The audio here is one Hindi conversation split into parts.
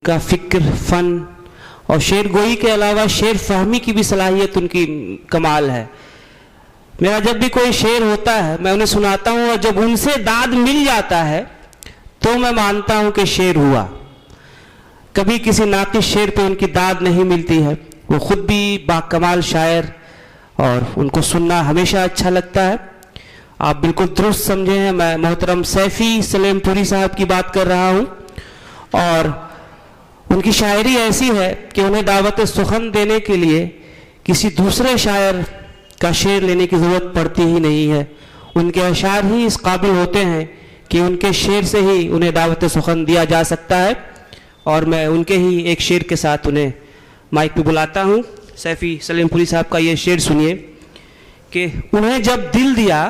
का फिक्र, फन और शेर गोई के अलावा शेर फहमी की भी सलाहियत उनकी कमाल है। मेरा जब भी कोई शेर होता है मैं उन्हें सुनाता हूँ और जब उनसे दाद मिल जाता है तो मैं मानता हूँ कि शेर हुआ। कभी किसी नाकिस शेर पे उनकी दाद नहीं मिलती है। वो खुद भी बाकमाल शायर और उनको सुनना हमेशा अच्छा लगता है। आप बिल्कुल दुरुस्त समझे हैं, मैं मोहतरम सैफ़ी सलेमपुरी साहब की बात कर रहा हूँ। और उनकी शायरी ऐसी है कि उन्हें दावत सुखन देने के लिए किसी दूसरे शायर का शेर लेने की ज़रूरत पड़ती ही नहीं है। उनके अशार ही इस काबिल होते हैं कि उनके शेर से ही उन्हें दावत सुखन दिया जा सकता है। और मैं उनके ही एक शेर के साथ उन्हें माइक पे बुलाता हूँ। सैफ़ी सलेमपुरी साहब का ये शेर सुनिए कि उन्हें जब दिल दिया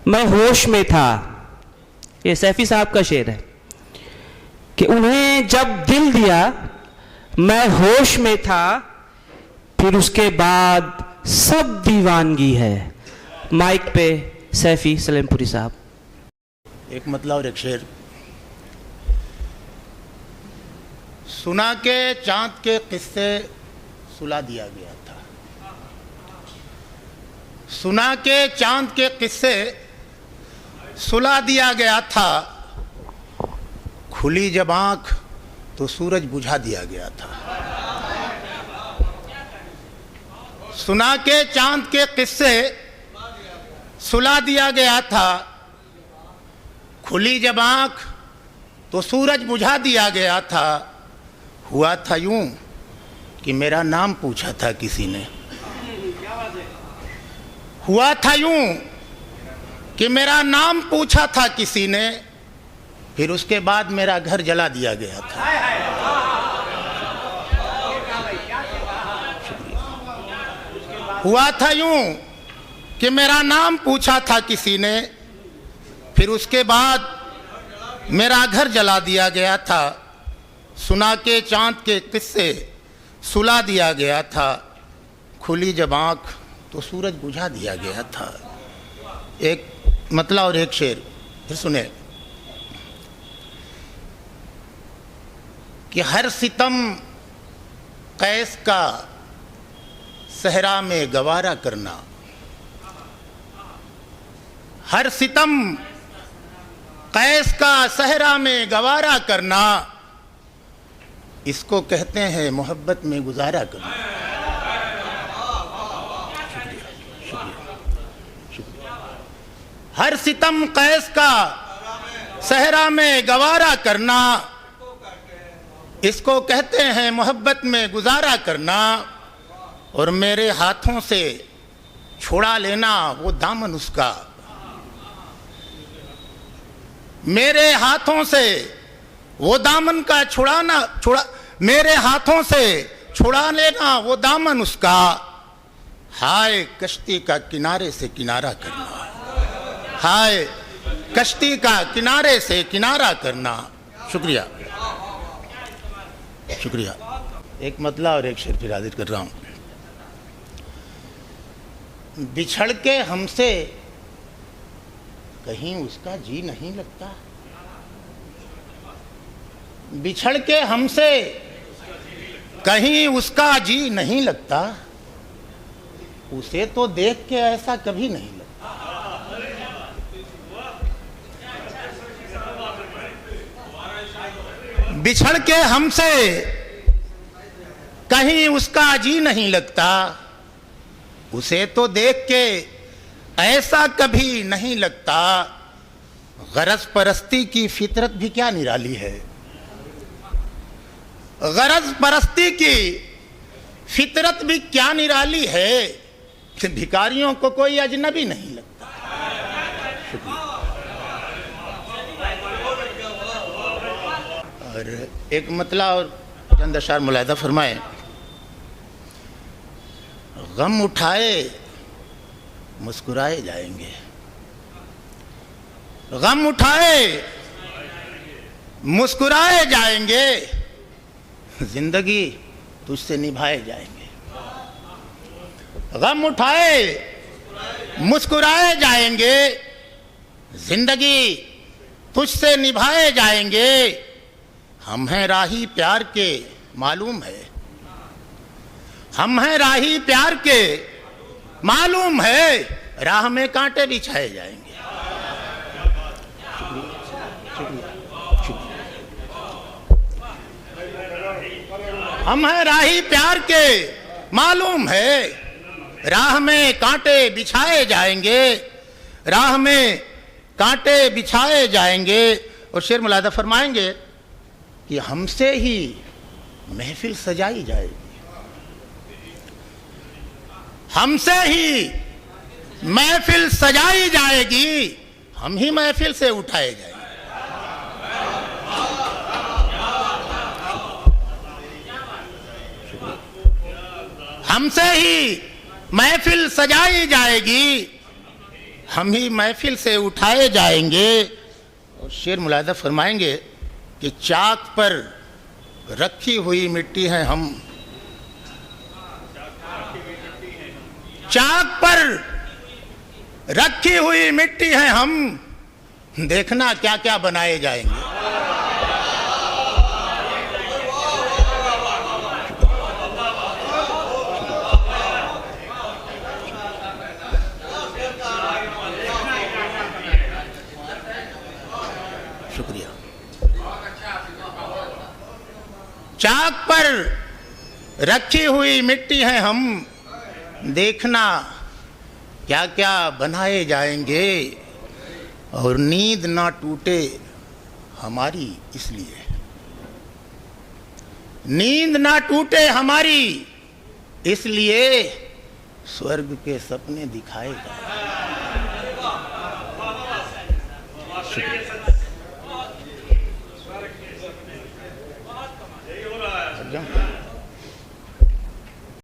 मैं होश में था। ये सैफ़ी साहब का शेर है कि उन्हें जब दिल दिया मैं होश में था, फिर उसके बाद सब दीवानगी है। माइक पे सैफ़ी सलेमपुरी साहब। एक मतला और एक शेर। सुना के चांद के किस्से सुला दिया गया था। सुना के चांद के किस्से सुला दिया गया था। खुली जब आंख तो सूरज बुझा दिया गया था। सुना के चांद के किस्से सुला दिया गया था। खुली जब आंख तो सूरज बुझा दिया गया था। हुआ था यूं कि मेरा नाम पूछा था किसी ने। हुआ था यूं कि मेरा नाम पूछा था किसी ने, फिर उसके बाद मेरा घर जला दिया गया था। हुआ था यूं कि मेरा नाम पूछा था किसी ने, फिर उसके बाद मेरा घर जला दिया गया था। सुना के चांद के किस्से सुला दिया गया था। खुली जब आंख तो सूरज बुझा दिया गया था। एक मतला और एक शेर फिर सुने कि हर सितम कैस का सहरा में गवारा करना। हर सितम कैस का सहरा में गवारा करना, इसको कहते हैं मोहब्बत में गुजारा करना। शुक्रिया। हर सितम कैस का सहरा में गवारा करना, इसको कहते हैं मोहब्बत में गुजारा करना। और मेरे हाथों से छुड़ा लेना वो दामन उसका। मेरे हाथों से वो दामन का मेरे हाथों से छुड़ा लेना वो दामन उसका। हाय कश्ती का किनारे से किनारा करना। हाय कश्ती का किनारे से किनारा करना। शुक्रिया शुक्रिया। एक मतला और एक शेर फिर हाजिर कर रहा हूँ। बिछड़ के हमसे कहीं उसका जी नहीं लगता। बिछड़ के हमसे कहीं उसका जी नहीं लगता। उसे तो देख के ऐसा कभी नहीं लगता। बिछड़ के हमसे कहीं उसका जी नहीं लगता। उसे तो देख के ऐसा कभी नहीं लगता। गरज परस्ती की फितरत भी क्या निराली है। गरज परस्ती की फितरत भी क्या निराली है कि भिखारियों को कोई अजनबी नहीं लगता। और एक मतला और चंद अशार मुलाहिदा फरमाए। गम उठाए मुस्कुराए जाएंगे। गम उठाए मुस्कुराए जाएंगे। जिंदगी तुझसे निभाए जाएंगे। गम उठाए मुस्कुराए जाएंगे। जिंदगी तुझसे निभाए जाएंगे। हम हैं राही प्यार के मालूम है, हम हैं राही प्यार के मालूम है, राह में कांटे बिछाए जाएंगे। हम हैं राही प्यार के मालूम है, राह में कांटे बिछाए जाएंगे, राह में कांटे बिछाए जाएंगे। और शेर मुलादा फरमाएंगे कि हमसे ही महफिल सजाई जाएगी, हमसे ही महफिल सजाई जाएगी, हम ही महफिल से उठाए जाएंगे। हमसे ही महफिल सजाई जाएगी, हम ही महफिल से उठाए जाएंगे। और शेर मुलादा फरमाएंगे कि चाक पर रखी हुई मिट्टी है हम, चाक पर रखी हुई मिट्टी है हम, देखना क्या क्या बनाए जाएंगे। शुक्रिया। चाक पर रखी हुई मिट्टी है हम, देखना क्या क्या बनाए जाएंगे। और नींद ना टूटे हमारी इसलिए, नींद ना टूटे हमारी इसलिए, स्वर्ग के सपने दिखाए जाएंगे।